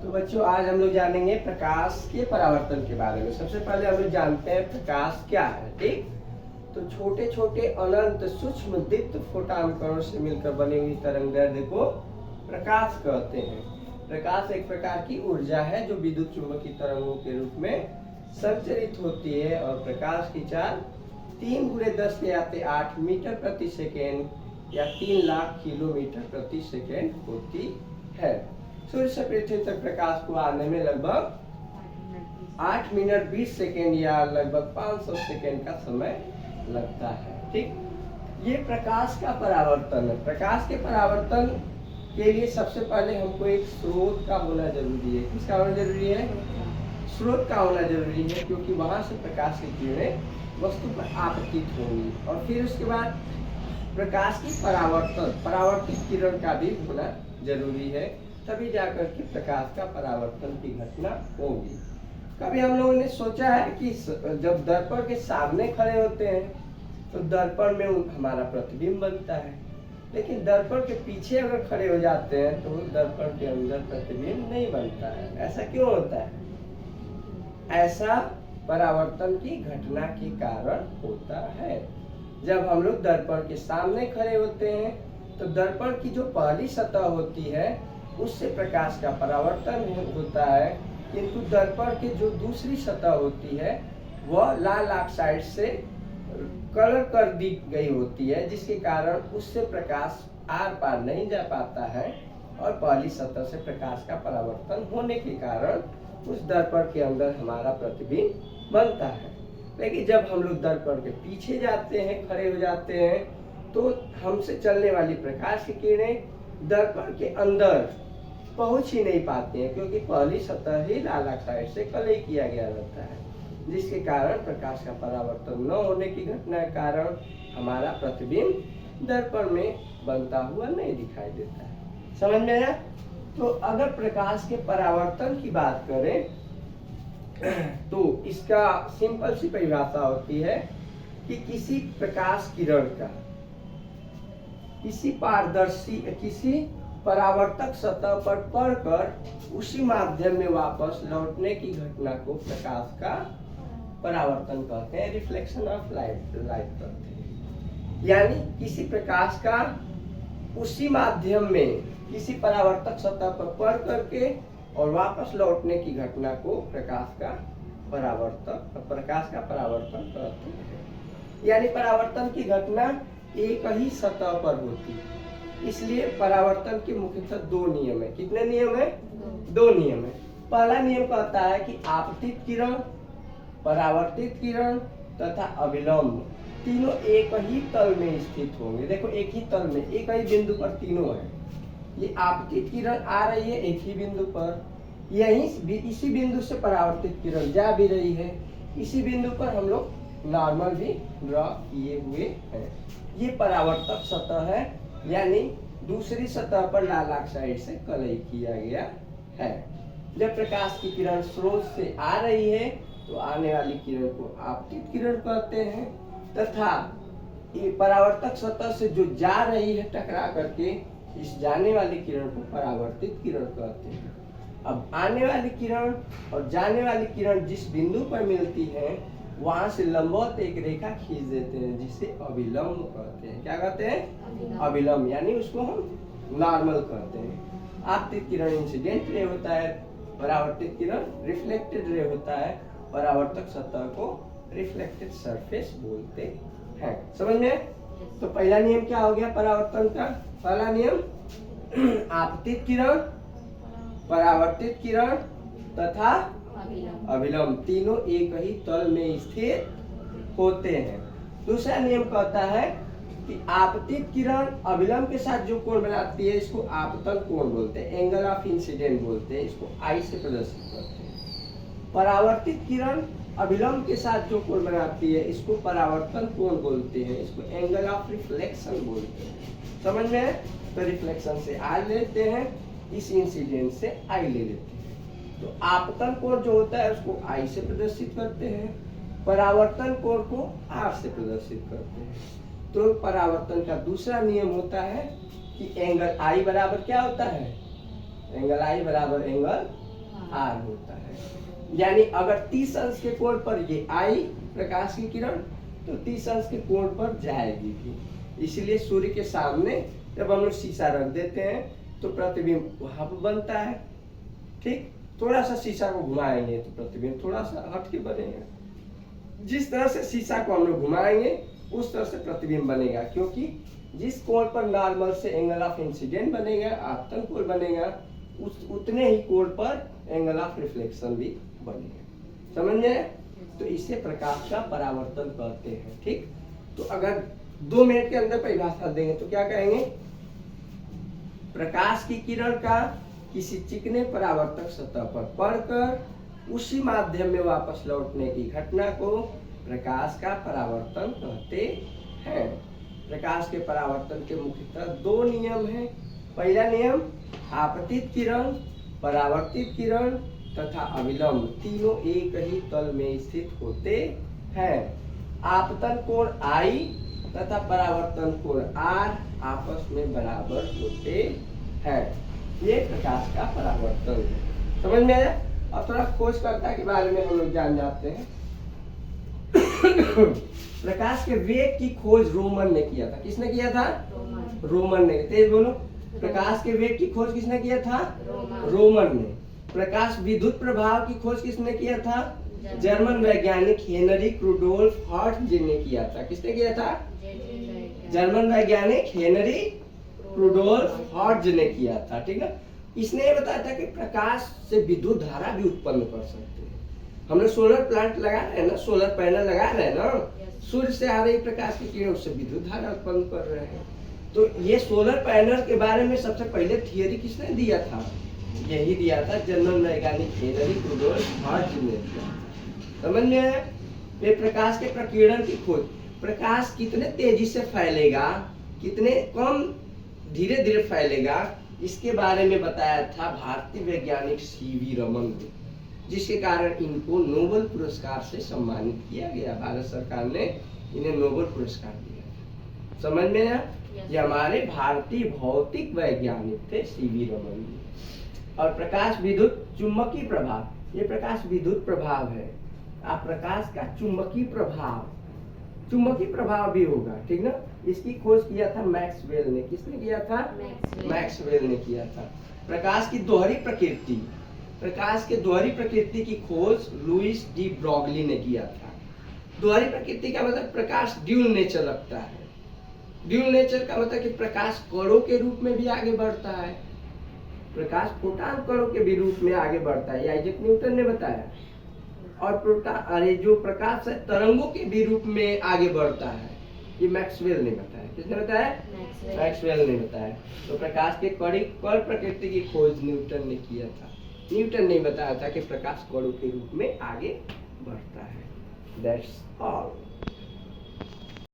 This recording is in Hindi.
तो बच्चों आज हम लोग जानेंगे प्रकाश के परावर्तन के बारे में। सबसे पहले हम लोग जानते हैं प्रकाश क्या है। ठीक, तो छोटे छोटे अनंत सूक्ष्म दीप्त फोटॉन कणों से मिलकर बनी हुई तरंगदैर्ध्य को प्रकाश कहते हैं। प्रकाश एक प्रकार की ऊर्जा है जो विद्युत चुंबकीय तरंगों के रूप में संचरित होती है और प्रकाश की चाल 3 × 10⁸ मीटर प्रति सेकेंड या 3 लाख किलोमीटर प्रति सेकेंड होती है। सूर्य से पृथ्वी तक प्रकाश को आने में लगभग 8 मिनट 20 सेकेंड या लगभग 500 सेकेंड का समय लगता है। ठीक, ये प्रकाश का परावर्तन है। प्रकाश के परावर्तन के लिए सबसे पहले हमको एक स्रोत का होना जरूरी है। किसका होना जरूरी है? स्रोत का होना जरूरी है, क्योंकि वहां से प्रकाश की किरणें वस्तु पर आपतित होंगी। और फिर उसके बाद प्रकाश की परावर्तित किरण का भी होना जरूरी है, तभी जाकर के प्रकाश का परावर्तन की घटना होगी। कभी हम लोगों ने सोचा है कि जब दर्पण के सामने खड़े होते हैं तो दर्पण में हमारा प्रतिबिंब बनता है, लेकिन दर्पण के पीछे अगर खड़े हो जाते हैं तो दर्पण के अंदर प्रतिबिंब नहीं बनता है। ऐसा क्यों होता है? ऐसा परावर्तन की घटना के कारण होता है। जब हम लोग दर्पण के सामने खड़े होते हैं तो दर्पण की जो पहली सतह होती है उससे प्रकाश का परावर्तन होता है, किंतु दर्पण की जो दूसरी सतह होती है वह लाल ऑक्साइड से कलर कर दी गई होती है, जिसके कारण उससे प्रकाश आर पार नहीं जा पाता है और पहली सतह से प्रकाश का परावर्तन होने के कारण उस दर्पण के अंदर हमारा प्रतिबिंब बनता है। लेकिन जब हम लोग दर्पण के पीछे जाते हैं, खड़े हो जाते हैं, तो हमसे चलने वाली प्रकाश की किरणें दर्पण के अंदर पहुंच ही नहीं पाती हैं, क्योंकि पहली सतह ही लाल ऑक्साइड से कलई किया गया रहता है, जिसके कारण प्रकाश का परावर्तन न होने की घटना के कारण हमारा प्रतिबिंब दर्पण में बनता हुआ नहीं दिखाई देता है। समझ में आया? तो अगर प्रकाश के परावर्तन की बात करें तो इसका सिंपल सी परिभाषा होती है कि किसी प्रकाश किरण का किसी परावर्तक सतह पर पड़कर उसी माध्यम में वापस लौटने की घटना को प्रकाश का परावर्तन कहते हैं, रिफ्लेक्शन ऑफ लाइट कहते हैं। यानी किसी प्रकाश का उसी माध्यम में किसी परावर्तक सतह पर पड़ करके और वापस लौटने की घटना को प्रकाश का परावर्तन कहते हैं। यानी परावर्तन की घटना एक ही सतह पर होती है, इसलिए परावर्तन के मुख्यतः 2 नियम है। कितने नियम है? 2 नियम है। पहला नियम कहता है कि आपतित किरण, परावर्तित किरण तथा अभिलंब तीनों एक ही तल में स्थित होंगे। देखो, एक ही तल में, एक ही बिंदु पर तीनों है। ये आपतित किरण आ रही है एक ही बिंदु पर, इसी बिंदु से परावर्तित किरण जा भी रही है, इसी बिंदु पर हम लोग नॉर्मल भी ड्रॉ किए हुए हैं। ये परावर्तक सतह है, यानी दूसरी सतह पर लाल ऑक्साइड से कलई किया गया है। जब प्रकाश की किरण स्रोत से आ रही है तो आने वाली किरण को आपतित किरण कहते हैं, तथा ये परावर्तक सतह से जो जा रही है टकरा करके इस जाने वाली किरण को परावर्तित किरण कहते हैं। अब आने वाली किरण और जाने वाली किरण जिस बिंदु पर मिलती है वहां से लंबवत एक रेखा खींच देते हैं, जिसे अभिलंब कहते हैं। क्या कहते हैं? अभिलंब, यानी उसको हम नॉर्मल कहते हैं। आपतित किरण इंसिडेंट रे होता है, परावर्तित किरण रिफ्लेक्टेड रे होता है। परावर्तक सतह को रिफ्लेक्टेड सरफेस बोलते हैं। समझ में? तो पहला नियम क्या हो गया परावर्तन का? पहला नियम आपतित किरण, परावर्तित किरण तथा अभिलंब तीनों एक ही तल में स्थित होते हैं। दूसरा नियम कहता है कि आपतित किरण अभिलंब के साथ जो कोण बनाती है इसको आपतन कोण बोलते हैं, एंगल ऑफ इंसिडेंट बोलते हैं, इसको आई से प्रदर्शित करते हैं। परावर्तित किरण अभिलंब के साथ जो कोण बनाती है इसको परावर्तन कोण बोलते हैं, इसको एंगल ऑफ रिफ्लेक्शन बोलते हैं। समझ में? तो रिफ्लेक्शन से आर लेते हैं, इस इंसिडेंट से आई ले लेते हैं। तो आपतन कोण जो होता है उसको आई से प्रदर्शित करते हैं, परावर्तन कोण को आर से प्रदर्शित करते हैं। तो परावर्तन का दूसरा नियम होता है कि एंगल आई बराबर क्या होता है? एंगल आई बराबर एंगल आर होता है। यानी अगर 30 अंश के कोण पर ये आई प्रकाश की किरण तो 30 अंश के कोण पर जाएगी भी। इसलिए सूर्य के सामने जब हम लोग शीशा रख देते हैं तो प्रतिबिंब वहां पर बनता है। ठीक, थोड़ा सा शीशा को घुमाएंगे तो प्रतिबिंब थोड़ा सा हट के बनेगा। जिस तरह से शीशा को हम लोग घुमाएंगे उस तरह से प्रतिबिंब बनेगा, क्योंकि जिस कोण पर नॉर्मल से एंगल ऑफ इंसिडेंट बनेगा, आपतन कोण बनेगा, उतने ही कोण पर एंगल ऑफ रिफ्लेक्शन भी बनेगा। समझ में? तो इसे प्रकाश का परावर्तन कहते हैं। ठीक, तो अगर 2 मिनट के अंदर परिभाषा देंगे तो क्या कहेंगे? प्रकाश की किरण का किसी चिकने परावर्तक सतह पर पड़कर उसी माध्यम में वापस लौटने की घटना को प्रकाश का परावर्तन कहते हैं। प्रकाश के परावर्तन के मुख्यतः 2 नियम हैं। पहला नियम, आपतित किरण, परावर्तित किरण तथा अविलंब तीनों एक ही तल में स्थित होते हैं। आपतन कोण I तथा परावर्तन कोण R आपस में बराबर होते हैं। ये प्रकाश का परावर्तन है। समझ में आया? अब थोड़ा खोजकर्ता के बारे में हम लोग जान जाते हैं। प्रकाश के वेग की खोज रोमन ने किया था। किसने किया था? रोमन ने। तेज बोलो। प्रकाश के वेग की खोज किसने किया था? रोमन ने। प्रकाश विद्युत प्रभाव की खोज किसने किया था? जर्मन वैज्ञानिक हेनरिक रुडोल्फ हर्ट्ज ने किया था। किसने किया था? जर्मन वैज्ञानिक हेनरिक रुडोल्फ हर्ट्ज ने किया था। ठीक है, इसने ये बताया था कि प्रकाश से विद्युत धारा भी उत्पन्न कर सकते हैं। हम लोग सोलर प्लांट लगा रहे हैं ना, सोलर पैनल लगा रहे हैं ना, सूर्य से आ रही प्रकाश की किरण उससे विद्युत धारा उत्पन्न कर रहे हैं। तो ये सोलर पैनल के बारे में सबसे पहले थियरी किसने दिया था? यही दिया था जर्मन वैज्ञानिक हेनरिक रुडोल्फ हर्ट्ज ने। समझ में आया? ये प्रकाश के प्रकीर्णन की खोज, प्रकाश कितने तेजी से फैलेगा, कितने कम धीरे धीरे फैलेगा, इसके बारे में बताया था भारतीय वैज्ञानिक सीवी रमन ने, जिसके कारण इनको नोबेल पुरस्कार से सम्मानित किया गया। भारत सरकार ने इन्हें नोबेल पुरस्कार दिया। समझ में आया? ये हमारे भारतीय भौतिक वैज्ञानिक थे सीवी रमन जी। और प्रकाश विद्युत चुंबकीय प्रभाव, ये प्रकाश विद्युत प्रभाव है। आप प्रकाश का चुंबकीय प्रभाव भी होगा। ठीक ना, इसकी खोज किया था मैक्सवेल ने। किसने किया था? मैक्सवेल ने किया था। प्रकाश की दोहरी प्रकृति, प्रकाश के दोहरी प्रकृति की खोज लुइस डी ब्रॉगली ने किया था। दोहरी प्रकृति का मतलब प्रकाश ड्यूल नेचर रखता है। ड्यूल नेचर का मतलब कि प्रकाश कणों के रूप में भी आगे बढ़ता है, प्रकाश प्रोटॉन कणों के भी रूप में आगे बढ़ता है, आइजैक न्यूटन ने बताया। और जो प्रकाश है तरंगों के भी रूप में आगे बढ़ता है, ये मैक्सवेल ने बताया। किसने बताया? मैक्सवेल ने बताया। तो प्रकाश के कण प्रकृति की खोज न्यूटन ने किया था। न्यूटन ने बताया था कि प्रकाश कणों के रूप में आगे बढ़ता है। That's all.